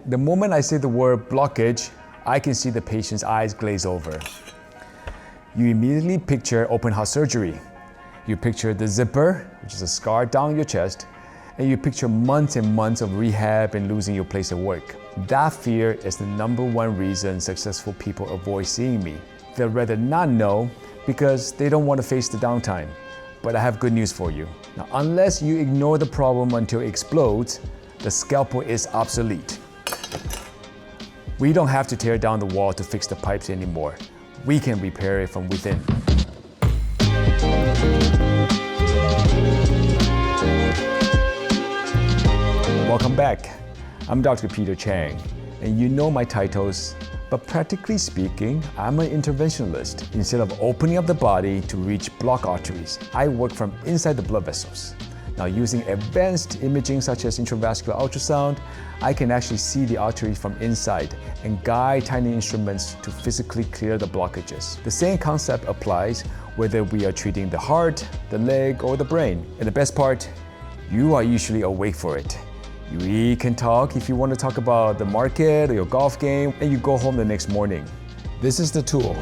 The moment I say the word blockage, I can see the patient's eyes glaze over. You immediately picture open heart surgery. You picture the zipper, which is a scar down your chest, and you picture months and months of rehab and losing your place at work. That fear is the #1 reason successful people avoid seeing me. They'd rather not know because they don't want to face the downtime. But I have good news for you. Now, unless you ignore the problem until it explodes, the scalpel is obsolete. We don't have to tear down the wall to fix the pipes anymore. We can repair it from within. Welcome back. I'm Dr. Peter Chang, and you know my titles, but practically speaking, I'm an interventionalist. Instead of opening up the body to reach blocked arteries, I work from inside the blood vessels. Now, using advanced imaging such as intravascular ultrasound, I can actually see the artery from inside and guide tiny instruments to physically clear the blockages. The same concept applies whether we are treating the heart, the leg, or the brain. And the best part, you are usually awake for it. We can talk if you want to talk about the market or your golf game, and you go home the next morning. This is the tool.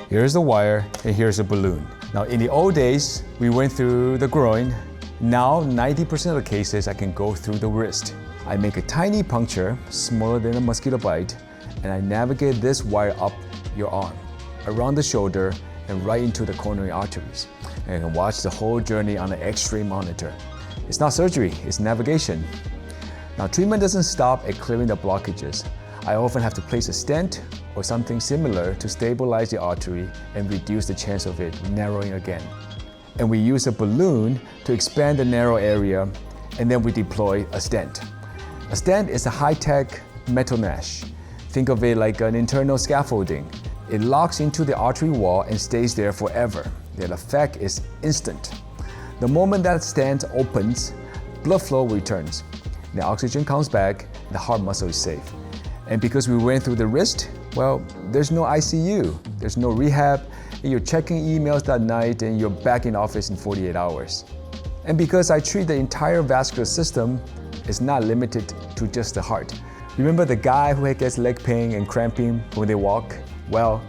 Here's the wire, and here's a balloon. Now, in the old days, we went through the groin. Now, 90% of the cases, I can go through the wrist. I make a tiny puncture, smaller than a mosquito bite, and I navigate this wire up your arm, around the shoulder, and right into the coronary arteries. And you can watch the whole journey on an X-ray monitor. It's not surgery, it's navigation. Now, treatment doesn't stop at clearing the blockages. I often have to place a stent or something similar to stabilize the artery and reduce the chance of it narrowing again. And we use a balloon to expand the narrow area, and then we deploy a stent. A stent is a high-tech metal mesh. Think of it like an internal scaffolding. It locks into the artery wall and stays there forever. The effect is instant. The moment that stent opens, blood flow returns. The oxygen comes back, the heart muscle is safe. And because we went through the wrist, well, there's no ICU, there's no rehab, and you're checking emails that night and you're back in office in 48 hours. And because I treat the entire vascular system, it's not limited to just the heart. Remember the guy who gets leg pain and cramping when they walk? Well,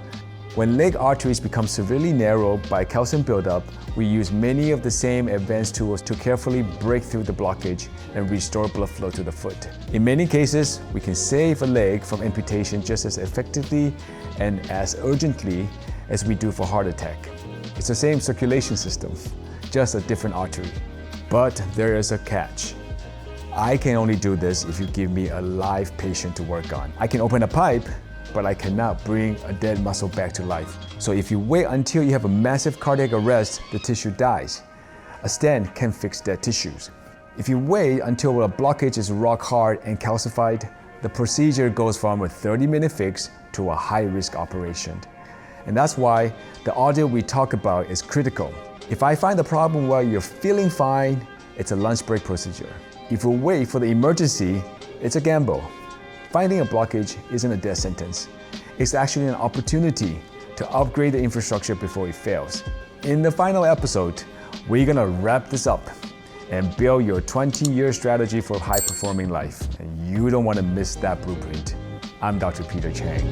when leg arteries become severely narrowed by calcium buildup, we use many of the same advanced tools to carefully break through the blockage and restore blood flow to the foot. In many cases, we can save a leg from amputation just as effectively and as urgently as we do for heart attack. It's the same circulation system, just a different artery. But there is a catch. I can only do this if you give me a live patient to work on. I can open a pipe, but I cannot bring a dead muscle back to life. So if you wait until you have a massive cardiac arrest, the tissue dies. A stent can fix dead tissues. If you wait until a blockage is rock hard and calcified, the procedure goes from a 30-minute fix to a high-risk operation. And that's why the audio we talk about is critical. If I find the problem while you're feeling fine, it's a lunch break procedure. If we wait for the emergency, it's a gamble. Finding a blockage isn't a death sentence. It's actually an opportunity to upgrade the infrastructure before it fails. In the final episode, we're gonna wrap this up and build your 20-year strategy for high-performing life. And you don't wanna miss that blueprint. I'm Dr. Peter Chang.